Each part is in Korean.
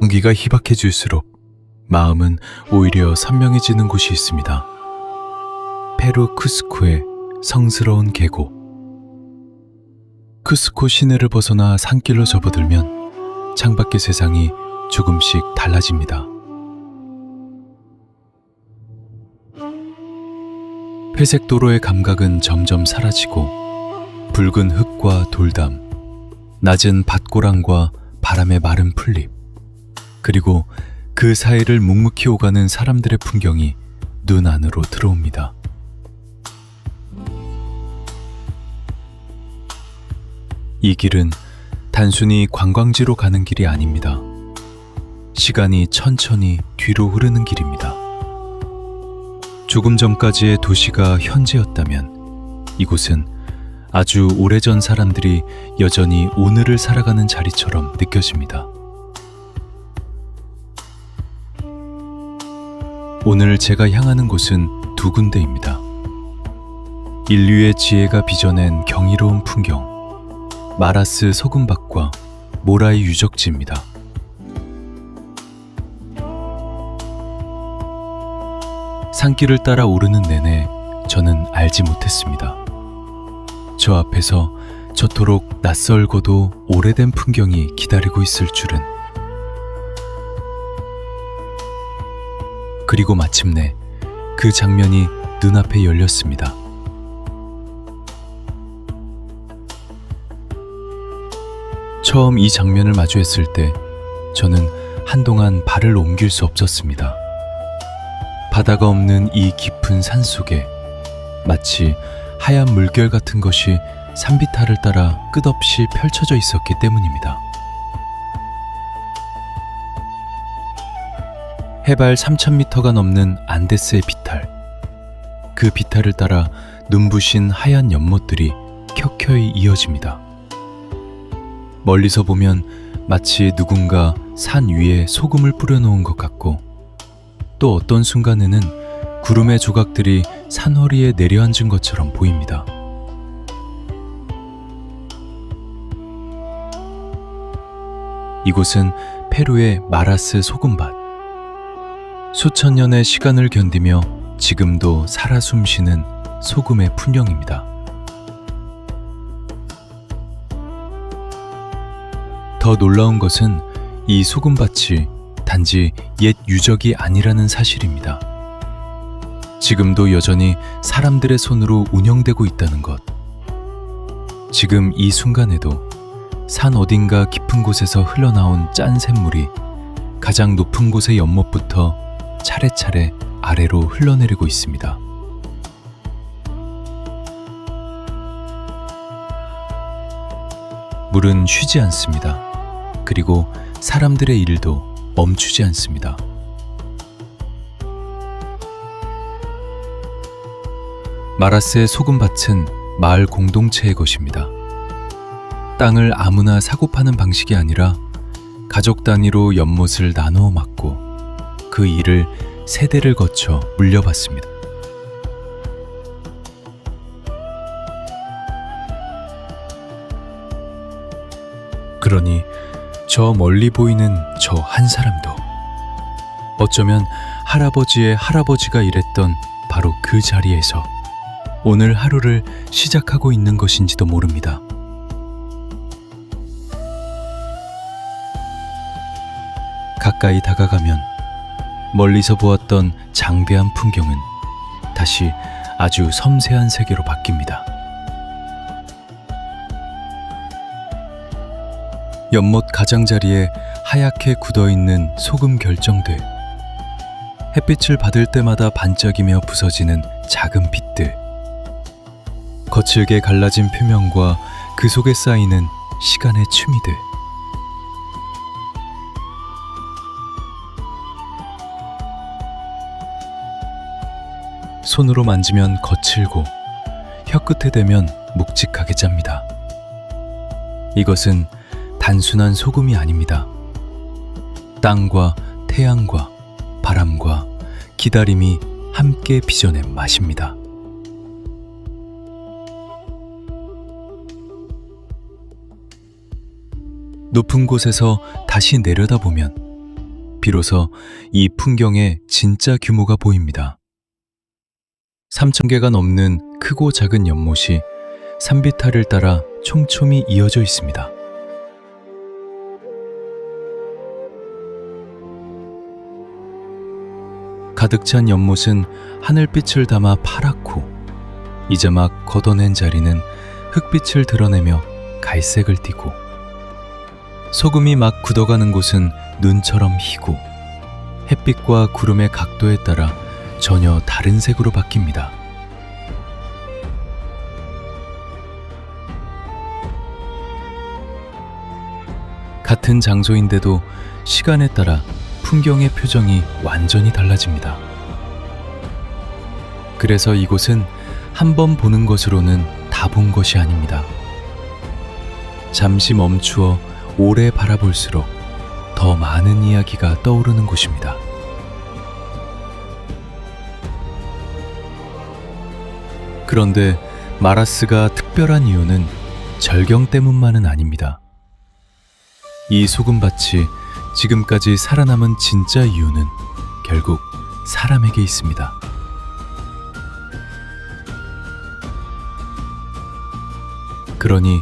공기가 희박해질수록 마음은 오히려 선명해지는 곳이 있습니다. 페루 쿠스코의 성스러운 계곡. 쿠스코 시내를 벗어나 산길로 접어들면 창밖의 세상이 조금씩 달라집니다. 회색 도로의 감각은 점점 사라지고 붉은 흙과 돌담, 낮은 밭고랑과 바람의 마른 풀잎, 그리고 그 사이를 묵묵히 오가는 사람들의 풍경이 눈 안으로 들어옵니다. 이 길은 단순히 관광지로 가는 길이 아닙니다. 시간이 천천히 뒤로 흐르는 길입니다. 조금 전까지의 도시가 현재였다면 이곳은 아주 오래전 사람들이 여전히 오늘을 살아가는 자리처럼 느껴집니다. 오늘 제가 향하는 곳은 두 군데입니다. 인류의 지혜가 빚어낸 경이로운 풍경, 마라스 소금밭과 모라이 유적지입니다. 산길을 따라 오르는 내내 저는 알지 못했습니다. 저 앞에서 저토록 낯설고도 오래된 풍경이 기다리고 있을 줄은. 그리고 마침내 그 장면이 눈앞에 열렸습니다. 처음 이 장면을 마주했을 때 저는 한동안 발을 옮길 수 없었습니다. 바다가 없는 이 깊은 산 속에 마치 하얀 물결 같은 것이 산비탈을 따라 끝없이 펼쳐져 있었기 때문입니다. 해발 3,000m가 넘는 안데스의 비탈, 그 비탈을 따라 눈부신 하얀 연못들이 켜켜이 이어집니다. 멀리서 보면 마치 누군가 산 위에 소금을 뿌려놓은 것 같고, 또 어떤 순간에는 구름의 조각들이 산허리에 내려앉은 것처럼 보입니다. 이곳은 페루의 마라스 소금밭. 수천 년의 시간을 견디며 지금도 살아 숨쉬는 소금의 풍경입니다. 더 놀라운 것은 이 소금밭이 단지 옛 유적이 아니라는 사실입니다. 지금도 여전히 사람들의 손으로 운영되고 있다는 것. 지금 이 순간에도 산 어딘가 깊은 곳에서 흘러나온 짠 샘물이 가장 높은 곳의 연못부터 차례차례 아래로 흘러내리고 있습니다. 물은 쉬지 않습니다. 그리고 사람들의 일도 멈추지 않습니다. 마라스의 소금밭은 마을 공동체의 것입니다. 땅을 아무나 사고 파는 방식이 아니라 가족 단위로 연못을 나누어 맡고 그 일을 세대를 거쳐 물려받습니다. 그러니 저 멀리 보이는 저 한 사람도 어쩌면 할아버지의 할아버지가 일했던 바로 그 자리에서 오늘 하루를 시작하고 있는 것인지도 모릅니다. 가까이 다가가면 멀리서 보았던 장대한 풍경은 다시 아주 섬세한 세계로 바뀝니다. 연못 가장자리에 하얗게 굳어있는 소금 결정들, 햇빛을 받을 때마다 반짝이며 부서지는 작은 빛들, 거칠게 갈라진 표면과 그 속에 쌓이는 시간의 추미들. 손으로 만지면 거칠고 혀끝에 대면 묵직하게 짭니다. 이것은 단순한 소금이 아닙니다. 땅과 태양과 바람과 기다림이 함께 빚어낸 맛입니다. 높은 곳에서 다시 내려다보면 비로소 이 풍경의 진짜 규모가 보입니다. 3,000개가 넘는 크고 작은 연못이 산비탈을 따라 촘촘히 이어져 있습니다. 가득 찬 연못은 하늘빛을 담아 파랗고 이제 막 걷어낸 자리는 흙빛을 드러내며 갈색을 띠고 소금이 막 굳어가는 곳은 눈처럼 희고 햇빛과 구름의 각도에 따라 전혀 다른 색으로 바뀝니다. 같은 장소인데도 시간에 따라 풍경의 표정이 완전히 달라집니다. 그래서 이곳은 한 번 보는 것으로는 다 본 것이 아닙니다. 잠시 멈추어 오래 바라볼수록 더 많은 이야기가 떠오르는 곳입니다. 그런데 마라스가 특별한 이유는 절경 때문만은 아닙니다. 이 소금밭이 지금까지 살아남은 진짜 이유는 결국 사람에게 있습니다. 그러니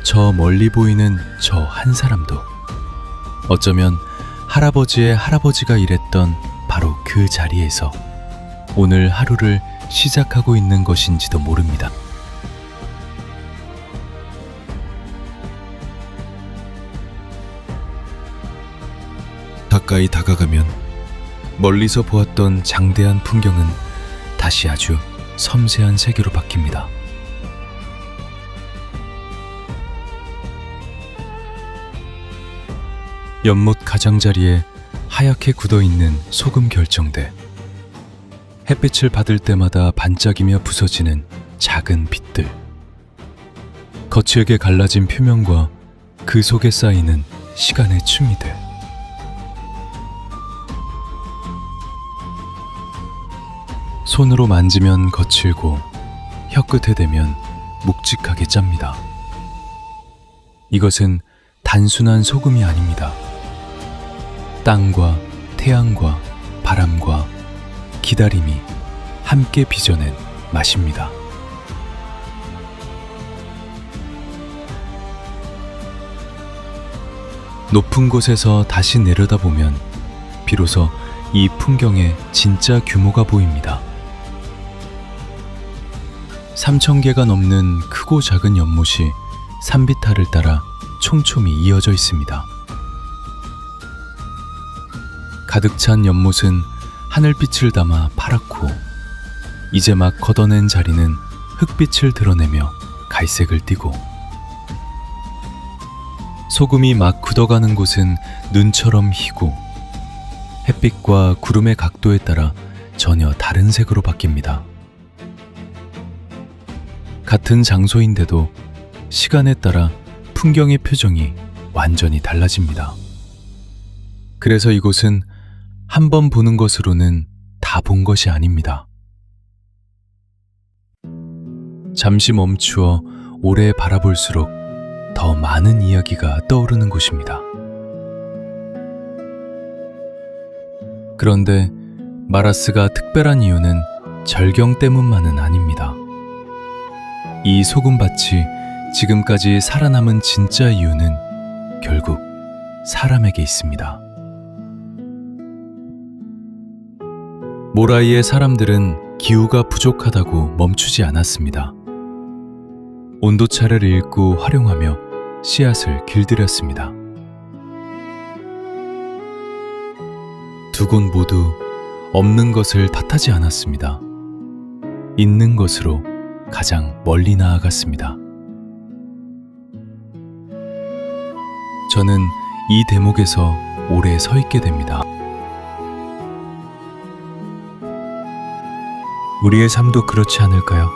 저 멀리 보이는 저 한 사람도 어쩌면 할아버지의 할아버지가 일했던 바로 그 자리에서 오늘 하루를 시작하고 있는 것인지도 모릅니다. 가까이 다가가면 멀리서 보았던 장대한 풍경은 다시 아주 섬세한 세계로 바뀝니다. 연못 가장자리에 하얗게 굳어있는 소금 결정대, 햇빛을 받을 때마다 반짝이며 부서지는 작은 빛들, 거칠게 갈라진 표면과 그 속에 쌓이는 시간의 추미들. 손으로 만지면 거칠고 혀끝에 대면 묵직하게 짭니다. 이것은 단순한 소금이 아닙니다. 땅과 태양과 바람과 기다림이 함께 빚어낸 맛입니다. 높은 곳에서 다시 내려다보면 비로소 이 풍경의 진짜 규모가 보입니다. 3,000개가 넘는 크고 작은 연못이 산비탈을 따라 촘촘히 이어져 있습니다. 가득 찬 연못은 하늘빛을 담아 파랗고 이제 막 걷어낸 자리는 흙빛을 드러내며 갈색을 띠고 소금이 막 굳어가는 곳은 눈처럼 희고 햇빛과 구름의 각도에 따라 전혀 다른 색으로 바뀝니다. 같은 장소인데도 시간에 따라 풍경의 표정이 완전히 달라집니다. 그래서 이곳은 한 번 보는 것으로는 다 본 것이 아닙니다. 잠시 멈추어 오래 바라볼수록 더 많은 이야기가 떠오르는 곳입니다. 그런데 마라스가 특별한 이유는 절경 때문만은 아닙니다. 이 소금밭이 지금까지 살아남은 진짜 이유는 결국 사람에게 있습니다. 모라이의 사람들은 기후가 부족하다고 멈추지 않았습니다. 온도차를 읽고 활용하며 씨앗을 길들였습니다. 두 곳 모두 없는 것을 탓하지 않았습니다. 있는 것으로 가장 멀리 나아갔습니다. 저는 이 대목에서 오래 서 있게 됩니다. 우리의 삶도 그렇지 않을까요?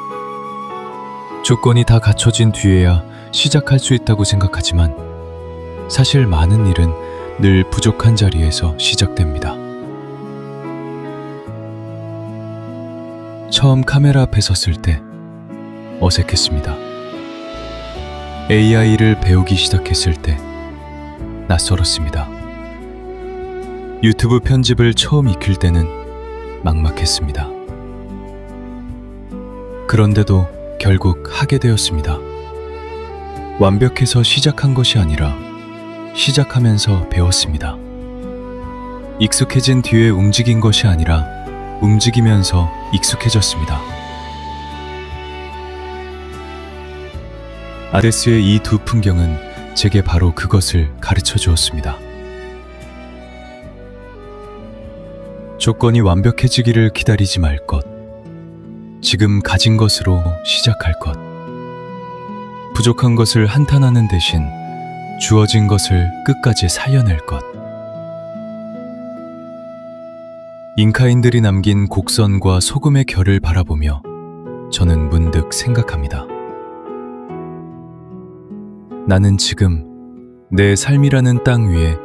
조건이 다 갖춰진 뒤에야 시작할 수 있다고 생각하지만 사실 많은 일은 늘 부족한 자리에서 시작됩니다. 처음 카메라 앞에 섰을 때 어색했습니다. AI를 배우기 시작했을 때 낯설었습니다. 유튜브 편집을 처음 익힐 때는 막막했습니다. 그런데도 결국 하게 되었습니다. 완벽해서 시작한 것이 아니라 시작하면서 배웠습니다. 익숙해진 뒤에 움직인 것이 아니라 움직이면서 익숙해졌습니다. 아데스의 이 두 풍경은 제게 바로 그것을 가르쳐 주었습니다. 조건이 완벽해지기를 기다리지 말 것, 지금 가진 것으로 시작할 것, 부족한 것을 한탄하는 대신 주어진 것을 끝까지 살려낼 것. 잉카인들이 남긴 곡선과 소금의 결을 바라보며 저는 문득 생각합니다. 나는 지금 내 삶이라는 땅 위에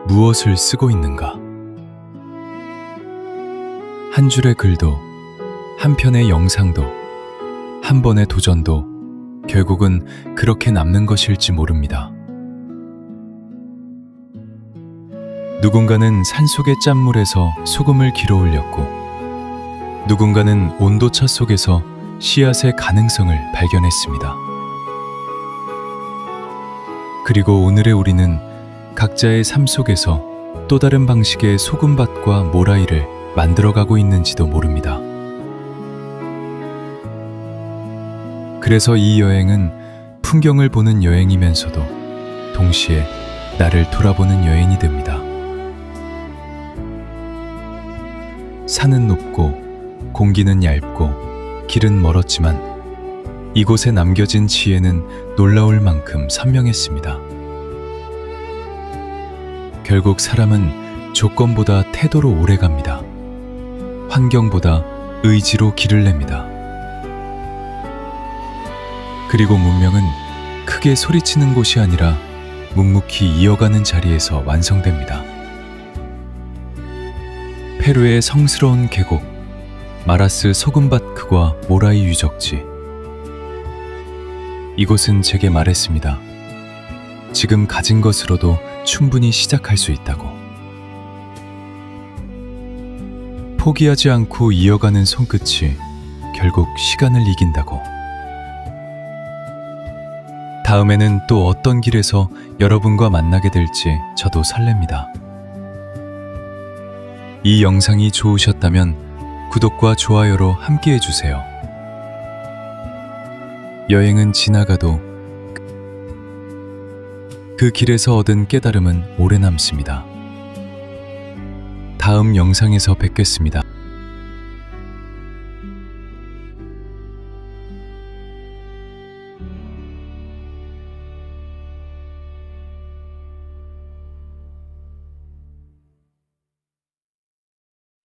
무엇을 쓰고 있는가? 한 줄의 글도, 한 편의 영상도, 한 번의 도전도 결국은 그렇게 남는 것일지 모릅니다. 누군가는 산속의 짠물에서 소금을 길어 올렸고, 누군가는 온도차 속에서 씨앗의 가능성을 발견했습니다. 그리고 오늘의 우리는 각자의 삶 속에서 또 다른 방식의 소금밭과 모라이를 만들어가고 있는지도 모릅니다. 그래서 이 여행은 풍경을 보는 여행이면서도 동시에 나를 돌아보는 여행이 됩니다. 산은 높고 공기는 얇고 길은 멀었지만 이곳에 남겨진 지혜는 놀라울 만큼 선명했습니다. 결국 사람은 조건보다 태도로 오래갑니다. 환경보다 의지로 길을 냅니다. 그리고 문명은 크게 소리치는 곳이 아니라 묵묵히 이어가는 자리에서 완성됩니다. 페루의 성스러운 계곡, 마라스 소금밭크와 모라이 유적지. 이곳은 제게 말했습니다. 지금 가진 것으로도 충분히 시작할 수 있다고. 포기하지 않고 이어가는 손끝이 결국 시간을 이긴다고. 다음에는 또 어떤 길에서 여러분과 만나게 될지 저도 설렙니다. 이 영상이 좋으셨다면 구독과 좋아요로 함께 해주세요. 여행은 지나가도 그 길에서 얻은 깨달음은 오래 남습니다. 다음 영상에서 뵙겠습니다.